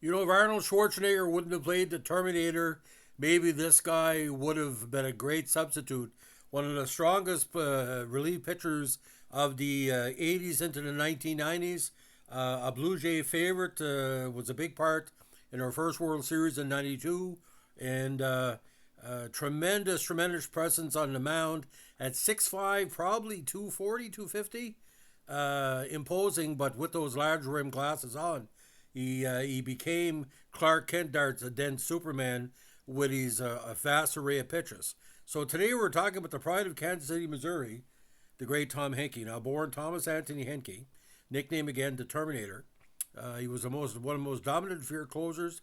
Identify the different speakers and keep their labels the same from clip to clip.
Speaker 1: If Arnold Schwarzenegger wouldn't have played the Terminator, maybe this guy would have been a great substitute. One of the strongest relief pitchers of the 80s into the 1990s. A Blue Jay favorite, was a big part in our first World Series in 92. And tremendous presence on the mound at 6'5", probably 240, 250. Imposing, but with those large rim glasses on. He became Clark Kent darts, then Superman, with his a vast array of pitches. So today we're talking about the pride of Kansas City, Missouri, the great Tom Henke. Now born Thomas Anthony Henke, nickname again the Terminator. He was one of the most dominant field closers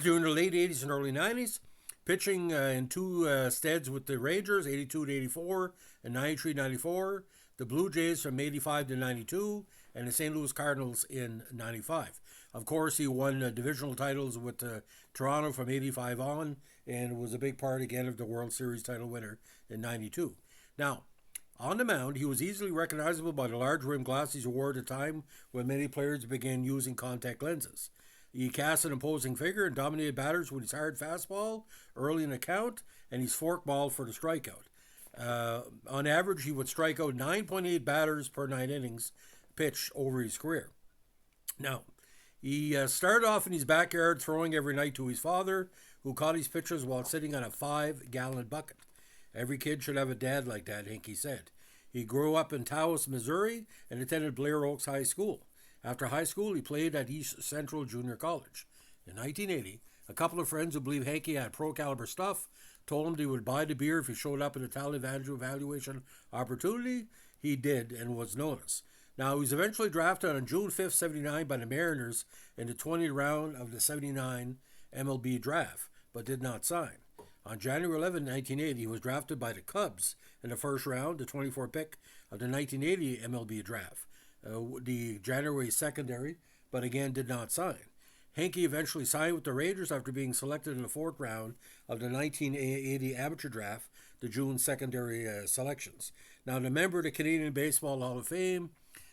Speaker 1: during the late 80s and early 90s, pitching in two steads with the Rangers, 82 to 84 and 93 94, the Blue Jays from 85 to 92, and the St. Louis Cardinals in 95. Of course, he won divisional titles with Toronto from 85 on, and was a big part again of the World Series title winner in 92. Now, on the mound, he was easily recognizable by the large rim glasses he wore at a time when many players began using contact lenses. He cast an imposing figure and dominated batters with his hard fastball early in the count and his forkball for the strikeout. On average, he would strike out 9.8 batters per 9 innings pitched over his career. Now, he started off in his backyard throwing every night to his father, who caught his pitches while sitting on a 5-gallon bucket. Every kid should have a dad like that, Henke said. He grew up in Taos, Missouri, and attended Blair Oaks High School. After high school, he played at East Central Junior College. In 1980, a couple of friends who believed Henke had pro-caliber stuff told him they would buy the beer if he showed up at a talent evaluation opportunity. He did and was noticed. Now, he was eventually drafted on June 5th, 79 by the Mariners in the 20th round of the 79 MLB draft, but did not sign. On January 11, 1980, he was drafted by the Cubs in the first round, the 24th pick of the 1980 MLB draft, the January secondary, but again did not sign. Henke eventually signed with the Rangers after being selected in the fourth round of the 1980 amateur draft, the June secondary selections. Now, the member of the Canadian Baseball Hall of Fame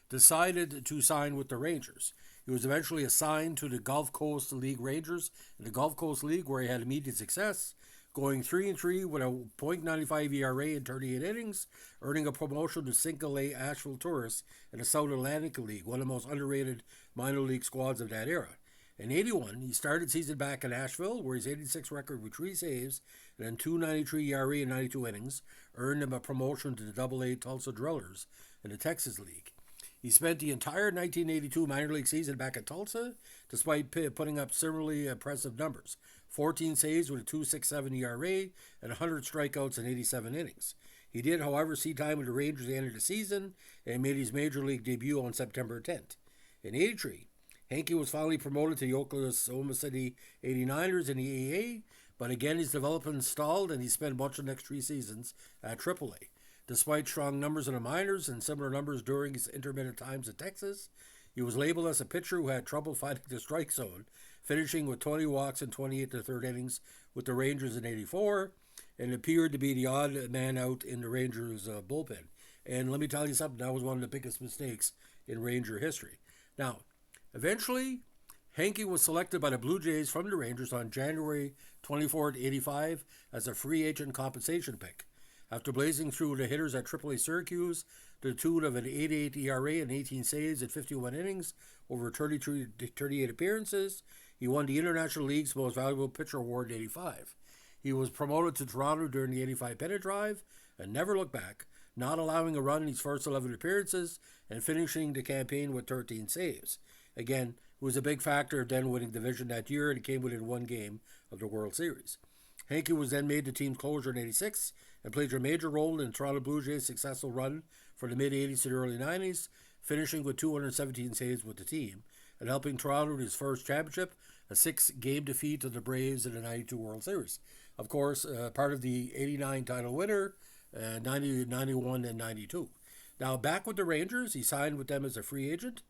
Speaker 1: decided to sign with the Rangers. He was eventually assigned to the Gulf Coast League Rangers in the Gulf Coast League, where he had immediate success, going 3-3 with a .95 ERA in 38 innings, earning a promotion to Single A Asheville Tourists in the South Atlantic League, one of the most underrated minor league squads of that era. In 81, he started season back in Asheville, where his 86 record with 3 saves and then .293 ERA in 92 innings earned him a promotion to the AA Tulsa Drillers in the Texas League. He spent the entire 1982 minor league season back at Tulsa, despite putting up similarly impressive numbers: 14 saves with a .267 ERA and 100 strikeouts in 87 innings. He did, however, see time with the Rangers at the end of the season and made his major league debut on September 10th. In 83, Henke was finally promoted to the Oklahoma City 89ers in the AA, but again his development stalled and he spent much of the next 3 seasons at AAA. Despite strong numbers in the minors and similar numbers during his intermittent times in Texas, he was labeled as a pitcher who had trouble finding the strike zone, finishing with 20 walks in 28 to third innings with the Rangers in 84, and appeared to be the odd man out in the Rangers' bullpen. And let me tell you something, that was one of the biggest mistakes in Ranger history. Now, eventually, Henke was selected by the Blue Jays from the Rangers on January 24, 85 as a free agent compensation pick. After blazing through the hitters at AAA Syracuse to the tune of an 8.8 ERA and 18 saves at 51 innings over 38 appearances, he won the International League's Most Valuable Pitcher Award in 85. He was promoted to Toronto during the 85 pennant drive and never looked back, not allowing a run in his first 11 appearances and finishing the campaign with 13 saves. Again, it was a big factor of then winning the division that year, and he came within 1 game of the World Series. Henke was then made the team closer in 86 and played a major role in Toronto Blue Jays' successful run from the mid-80s to the early 90s, finishing with 217 saves with the team and helping Toronto to his first championship, a 6-game defeat to the Braves in the 92 World Series. Of course, part of the 89 title winner, 90, 91, and 92. Now, back with the Rangers, he signed with them as a free agent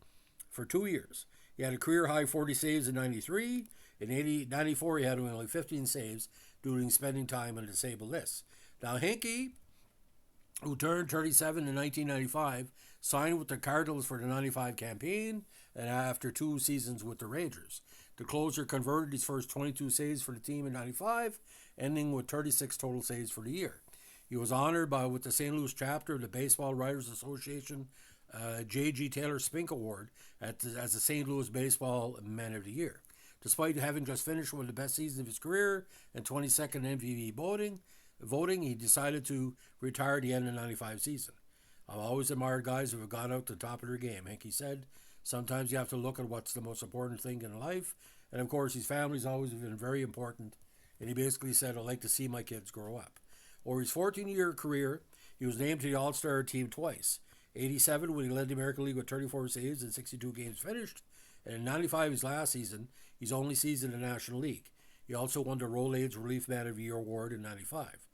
Speaker 1: for 2 years. He had a career-high 40 saves in 93. In 94, he had only 15 saves due to spending time on the disabled list. Now, Henke, who turned 37 in 1995, signed with the Cardinals for the 95 campaign, and after 2 seasons with the Rangers. The closer converted his first 22 saves for the team in 95, ending with 36 total saves for the year. He was honored with the St. Louis chapter of the Baseball Writers Association J.G. Taylor Spink Award as the St. Louis Baseball Man of the Year. Despite having just finished one of the best seasons of his career and 22nd MVP voting, he decided to retire at the end of the 95 season. I've always admired guys who have gone out to the top of their game, Henke said. Sometimes you have to look at what's the most important thing in life, and of course his family's always been very important, and he basically said, I'd like to see my kids grow up. Over his 14-year career, he was named to the All-Star team twice. 87 when he led the American League with 34 saves and 62 games finished, and in 95, his last season, his only season in the National League. He also won the Rolaids Relief Man of the Year award in 95.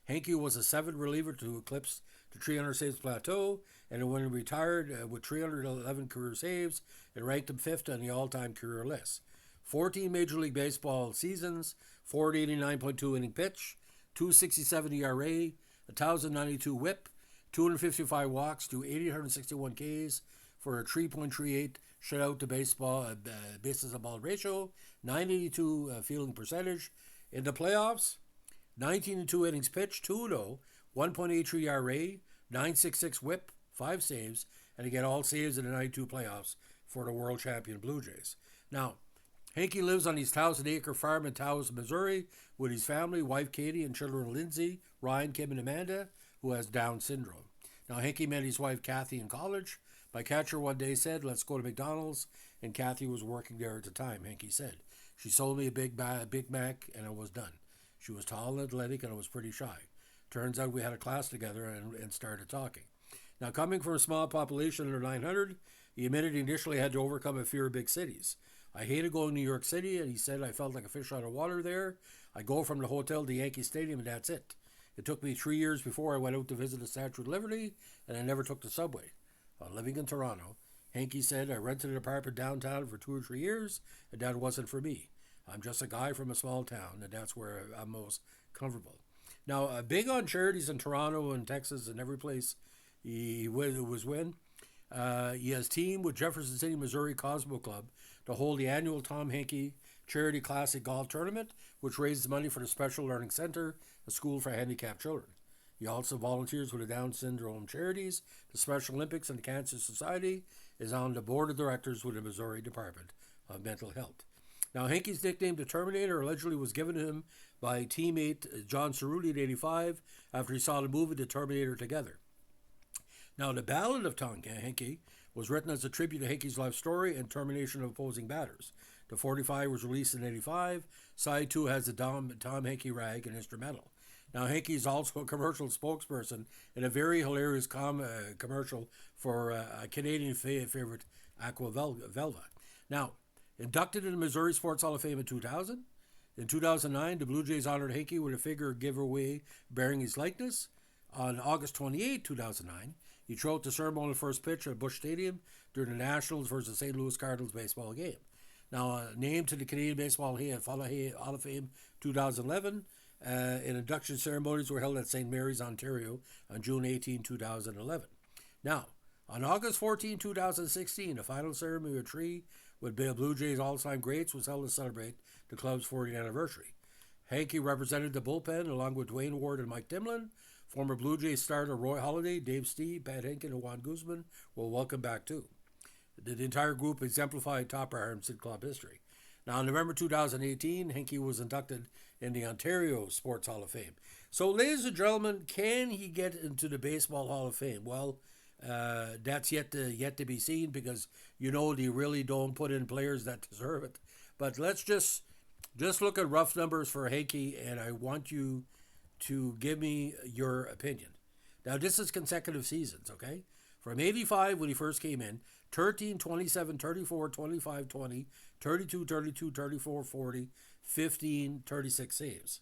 Speaker 1: Henke was the 7th reliever to eclipse the 300 saves plateau, and when he retired with 311 career saves, it ranked him 5th on the all-time career list. 14 Major League Baseball seasons, 489.2 inning pitch, 267 ERA, 1,092 WHIP, 255 walks to 861 Ks for a 3.38 shutout to bases on ball ratio, 982 fielding percentage. In the playoffs, 19-2 innings pitched, 2-0, 1.83 ERA, 9.66 WHIP, 5 saves, and again all saves in the 92 playoffs for the world champion Blue Jays. Now, Henke lives on his 1,000-acre farm in Taos, Missouri, with his family, wife Katie, and children Lindsay, Ryan, Kim, and Amanda, who has Down syndrome. Now, Henke met his wife Kathy in college. My catcher one day said, let's go to McDonald's, and Kathy was working there at the time, Henke said. She sold me a Big Mac, and I was done. She was tall and athletic, and I was pretty shy. Turns out we had a class together and started talking. Now, coming from a small population under 900, he admitted he initially had to overcome a fear of big cities. I hated going to New York City, and he said I felt like a fish out of water there. I go from the hotel to Yankee Stadium, and that's it. It took me 3 years before I went out to visit the Statue of Liberty, and I never took the subway. While living in Toronto, Henke said, I rented an apartment downtown for 2 or 3 years, and that wasn't for me. I'm just a guy from a small town, and that's where I'm most comfortable. Now, big on charities in Toronto and Texas and every place he was in. He has teamed with Jefferson City, Missouri Cosmo Club to hold the annual Tom Henke Charity Classic Golf Tournament, which raises money for the Special Learning Center, a school for handicapped children. He also volunteers with the Down Syndrome Charities, the Special Olympics, and the Cancer Society, is on the board of directors with the Missouri Department of Mental Health. Now, Henke's nickname, the Terminator, allegedly was given to him by teammate John Cerulli in 85 after he saw the movie The Terminator together. Now, the Ballad of Tom Henke was written as a tribute to Henke's life story and termination of opposing batters. The 45 was released in 85. Side 2 has the Tom Henke rag and instrumental. Now, Henke is also a commercial spokesperson in a very hilarious commercial for a Canadian favorite, Aqua Velva. Now, inducted in the Missouri Sports Hall of Fame in 2000. In 2009, the Blue Jays honored Henke with a figure giveaway bearing his likeness. On August 28, 2009, he threw out the ceremonial first pitch at Busch Stadium during the Nationals versus St. Louis Cardinals baseball game. Now, named to the Canadian Baseball Hall of Fame 2011, induction ceremonies were held at St. Mary's, Ontario on June 18, 2011. Now, on August 14, 2016, the final ceremony of a tree with Blue Jays all-time greats was held to celebrate the club's 40th anniversary. Henke represented the bullpen along with Dwayne Ward and Mike Dimlin. Former Blue Jays starter Roy Halladay, Dave Steve, Pat Henke, and Juan Guzman were welcome back too. The entire group exemplified top arms in club history. Now, in November 2018, Henke was inducted in the Ontario Sports Hall of Fame. So, ladies and gentlemen, can he get into the Baseball Hall of Fame? Well, that's yet to be seen because, they really don't put in players that deserve it. But let's just look at rough numbers for Henke, and I want you to give me your opinion. Now, this is consecutive seasons, okay? From 85, when he first came in, 13, 27, 34, 25, 20, 32, 32, 34, 40, 15, 36 saves.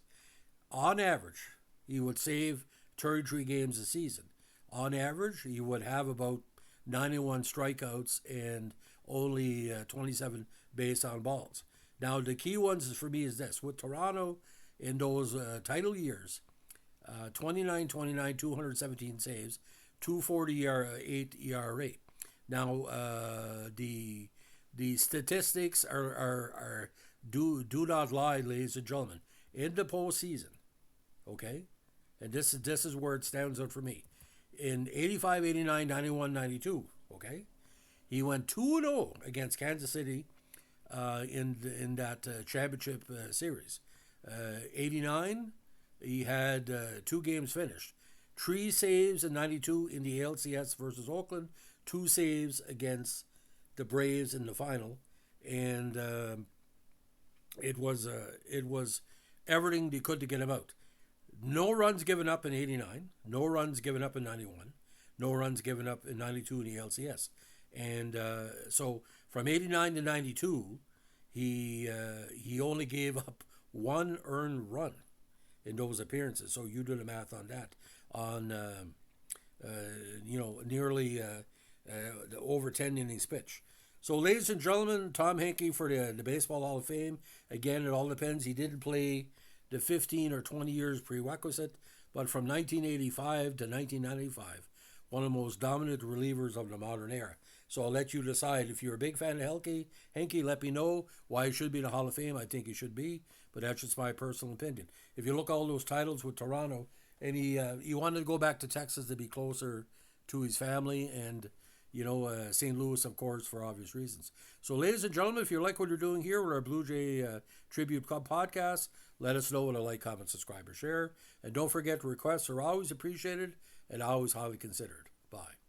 Speaker 1: On average, he would save 33 games a season. On average, he would have about 91 strikeouts and only 27 base on balls. Now, the key ones for me is this. With Toronto in those title years, 29, 217 saves, 2.48 ERA. Now, the statistics are do not lie, ladies and gentlemen. In the postseason, okay, and this is where it stands out for me. In 85, 89, 91, 92, okay, he went 2-0 against Kansas City in that championship series. 89, he had 2 games finished. 3 saves in 92 in the ALCS versus Oakland. 2 saves against the Braves in the final. And it was everything they could to get him out. No runs given up in 89. No runs given up in 91. No runs given up in 92 in the LCS. And so from 89 to 92, he only gave up 1 earned run in those appearances. So you do the math on that. On nearly the over 10 innings pitch. So, ladies and gentlemen, Tom Henke for the Baseball Hall of Fame. Again, it all depends. He didn't play the 15 or 20 years prerequisite, but from 1985 to 1995, one of the most dominant relievers of the modern era. So I'll let you decide. If you're a big fan of Henke, let me know why he should be in the Hall of Fame. I think he should be, but that's just my personal opinion. If you look at all those titles with Toronto, and he wanted to go back to Texas to be closer to his family, and St. Louis, of course, for obvious reasons. So, ladies and gentlemen, if you like what you're doing here with our Blue Jay Tribute Club podcast, let us know with a like, comment, subscribe, or share. And don't forget, requests are always appreciated and always highly considered. Bye.